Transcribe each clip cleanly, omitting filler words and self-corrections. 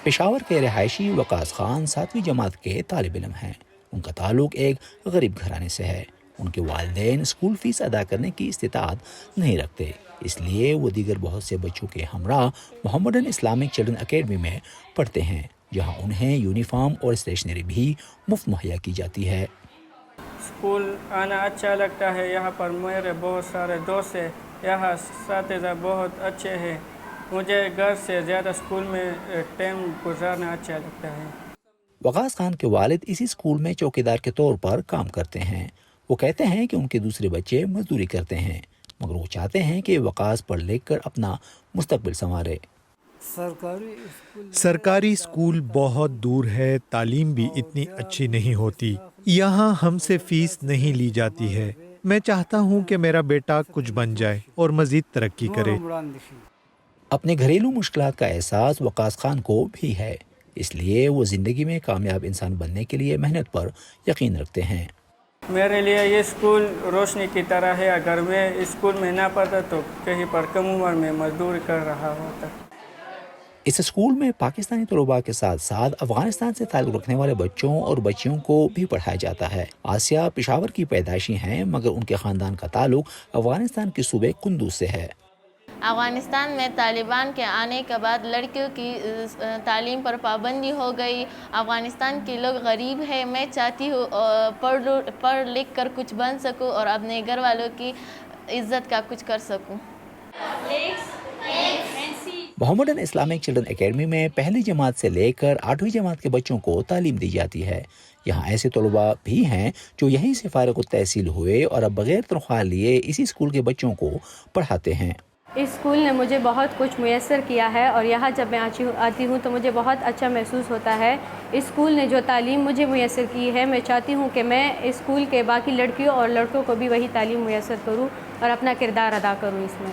پشاور کے رہائشی وقاص خان 7ویں جماعت کے طالب علم ہیں۔ ان کا تعلق ایک غریب گھرانے سے ہے۔ ان کے والدین اسکول فیس ادا کرنے کی استطاعت نہیں رکھتے، اس لیے وہ دیگر بہت سے بچوں کے ہمراہ محمدن اسلامک چلڈرن اکیڈمی میں پڑھتے ہیں، جہاں انہیں یونیفارم اور اسٹیشنری بھی مفت مہیا کی جاتی ہے۔ اسکول آنا اچھا لگتا ہے، یہاں پر میرے بہت سارے دوست ہیں، یہاں اساتذہ بہت اچھے ہیں، مجھے گھر سے زیادہ اسکول میں ٹائم گزارنا اچھا لگتا ہے۔ وقاص خان کے والد اسی اسکول میں چوکیدار کے طور پر کام کرتے ہیں۔ وہ کہتے ہیں کہ ان کے دوسرے بچے مزدوری کرتے ہیں، مگر وہ چاہتے ہیں کہ وقاص پڑھ لکھ کر اپنا مستقبل سنوارے۔ سرکاری اسکول بہت دور ہے، تعلیم بھی اتنی اچھی نہیں ہوتی، یہاں ہم سے فیس نہیں لی جاتی ہے۔ میں چاہتا ہوں کہ میرا بیٹا کچھ بن جائے اور مزید ترقی کرے۔ اپنے گھریلو مشکلات کا احساس وقاص خان کو بھی ہے، اس لیے وہ زندگی میں کامیاب انسان بننے کے لیے محنت پر یقین رکھتے ہیں۔ میرے لیے یہ اسکول روشنی کی طرح ہے، اگر میں اسکول میں نہ پڑھتا تو کہیں پر کم عمر میں مزدوری کر رہا ہوتا۔ اس اسکول میں پاکستانی طلباء کے ساتھ ساتھ افغانستان سے تعلق رکھنے والے بچوں اور بچیوں کو بھی پڑھایا جاتا ہے۔ آسیہ پشاور کی پیدائشی ہیں، مگر ان کے خاندان کا تعلق افغانستان کے صوبے قندوز سے ہے۔ افغانستان میں طالبان کے آنے کے بعد لڑکیوں کی تعلیم پر پابندی ہو گئی۔ افغانستان کے لوگ غریب ہیں، میں چاہتی ہوں پڑھ لکھ کر کچھ بن سکوں اور اپنے گھر والوں کی عزت کا کچھ کر سکوں۔ محمدن اسلامک چلڈرن اکیڈمی میں پہلی جماعت سے لے کر 8ویں جماعت کے بچوں کو تعلیم دی جاتی ہے۔ یہاں ایسے طلباء بھی ہیں جو یہیں سے فارغ التحصیل ہوئے اور اب بغیر تنخواہ لیے اسی اسکول کے بچوں کو پڑھاتے ہیں۔ اس اسکول نے مجھے بہت کچھ میسر کیا ہے اور یہاں جب میں آتی ہوں تو مجھے بہت اچھا محسوس ہوتا ہے۔ اس اسکول نے جو تعلیم مجھے میسر کی ہے، میں چاہتی ہوں کہ میں اس اسکول کے باقی لڑکیوں اور لڑکوں کو بھی وہی تعلیم میسر کروں اور اپنا کردار ادا کروں اس میں۔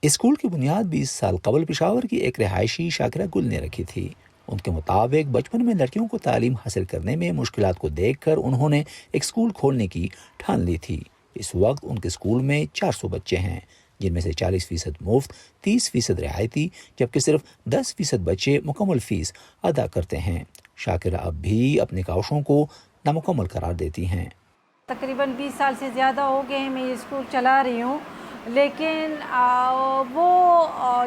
اسکول کی بنیاد 20 سال قبل پشاور کی ایک رہائشی شاکرہ گل نے رکھی تھی۔ ان کے مطابق بچپن میں لڑکیوں کو تعلیم حاصل کرنے میں مشکلات کو دیکھ کر انہوں نے ایک اسکول کھولنے کی ٹھان لی تھی۔ اس وقت ان کے اسکول میں 400 بچے ہیں، جن میں سے 40% مفت، 30% رعایتی، جبکہ صرف 10% بچے مکمل فیس ادا کرتے ہیں۔ شاکرہ اب بھی اپنے کاوشوں کو نامکمل قرار دیتی ہیں۔ تقریباً 20 سال سے زیادہ ہو گئے ہیں میں یہ اسکول چلا رہی ہوں، لیکن وہ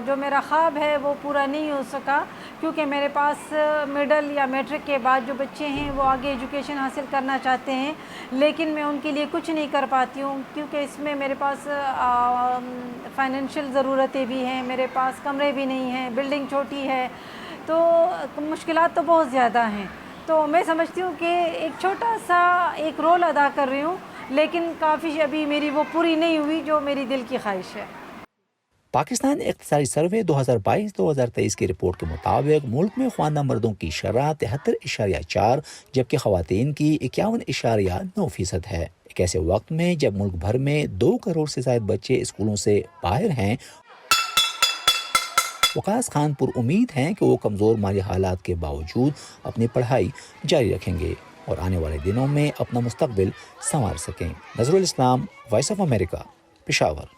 جو میرا خواب ہے وہ پورا نہیں ہو سکا، کیونکہ میرے پاس مڈل یا میٹرک کے بعد جو بچے ہیں وہ آگے ایجوکیشن حاصل کرنا چاہتے ہیں، لیکن میں ان کے لیے کچھ نہیں کر پاتی ہوں، کیونکہ اس میں میرے پاس فائنینشیل ضرورتیں بھی ہیں، میرے پاس کمرے بھی نہیں ہیں، بلڈنگ چھوٹی ہے، تو مشکلات تو بہت زیادہ ہیں۔ تو میں سمجھتی ہوں کہ ایک چھوٹا سا ایک رول ادا کر رہی ہوں، لیکن کافی ابھی میری وہ پوری نہیں ہوئی جو میری دل کی خواہش ہے۔ پاکستان اقتصادی سروے 2022-2023 کی رپورٹ کے مطابق ملک میں خواندہ مردوں کی شرح 73.4 جبکہ خواتین کی 51.9% ہے۔ ایک ایسے وقت میں جب ملک بھر میں 2 کروڑ سے زائد بچے اسکولوں سے باہر ہیں، وقاص خان پر امید ہیں کہ وہ کمزور مالی حالات کے باوجود اپنی پڑھائی جاری رکھیں گے اور آنے والے دنوں میں اپنا مستقبل سنوار سکیں۔ نظر الاسلام، وائس آف امریکہ، پشاور۔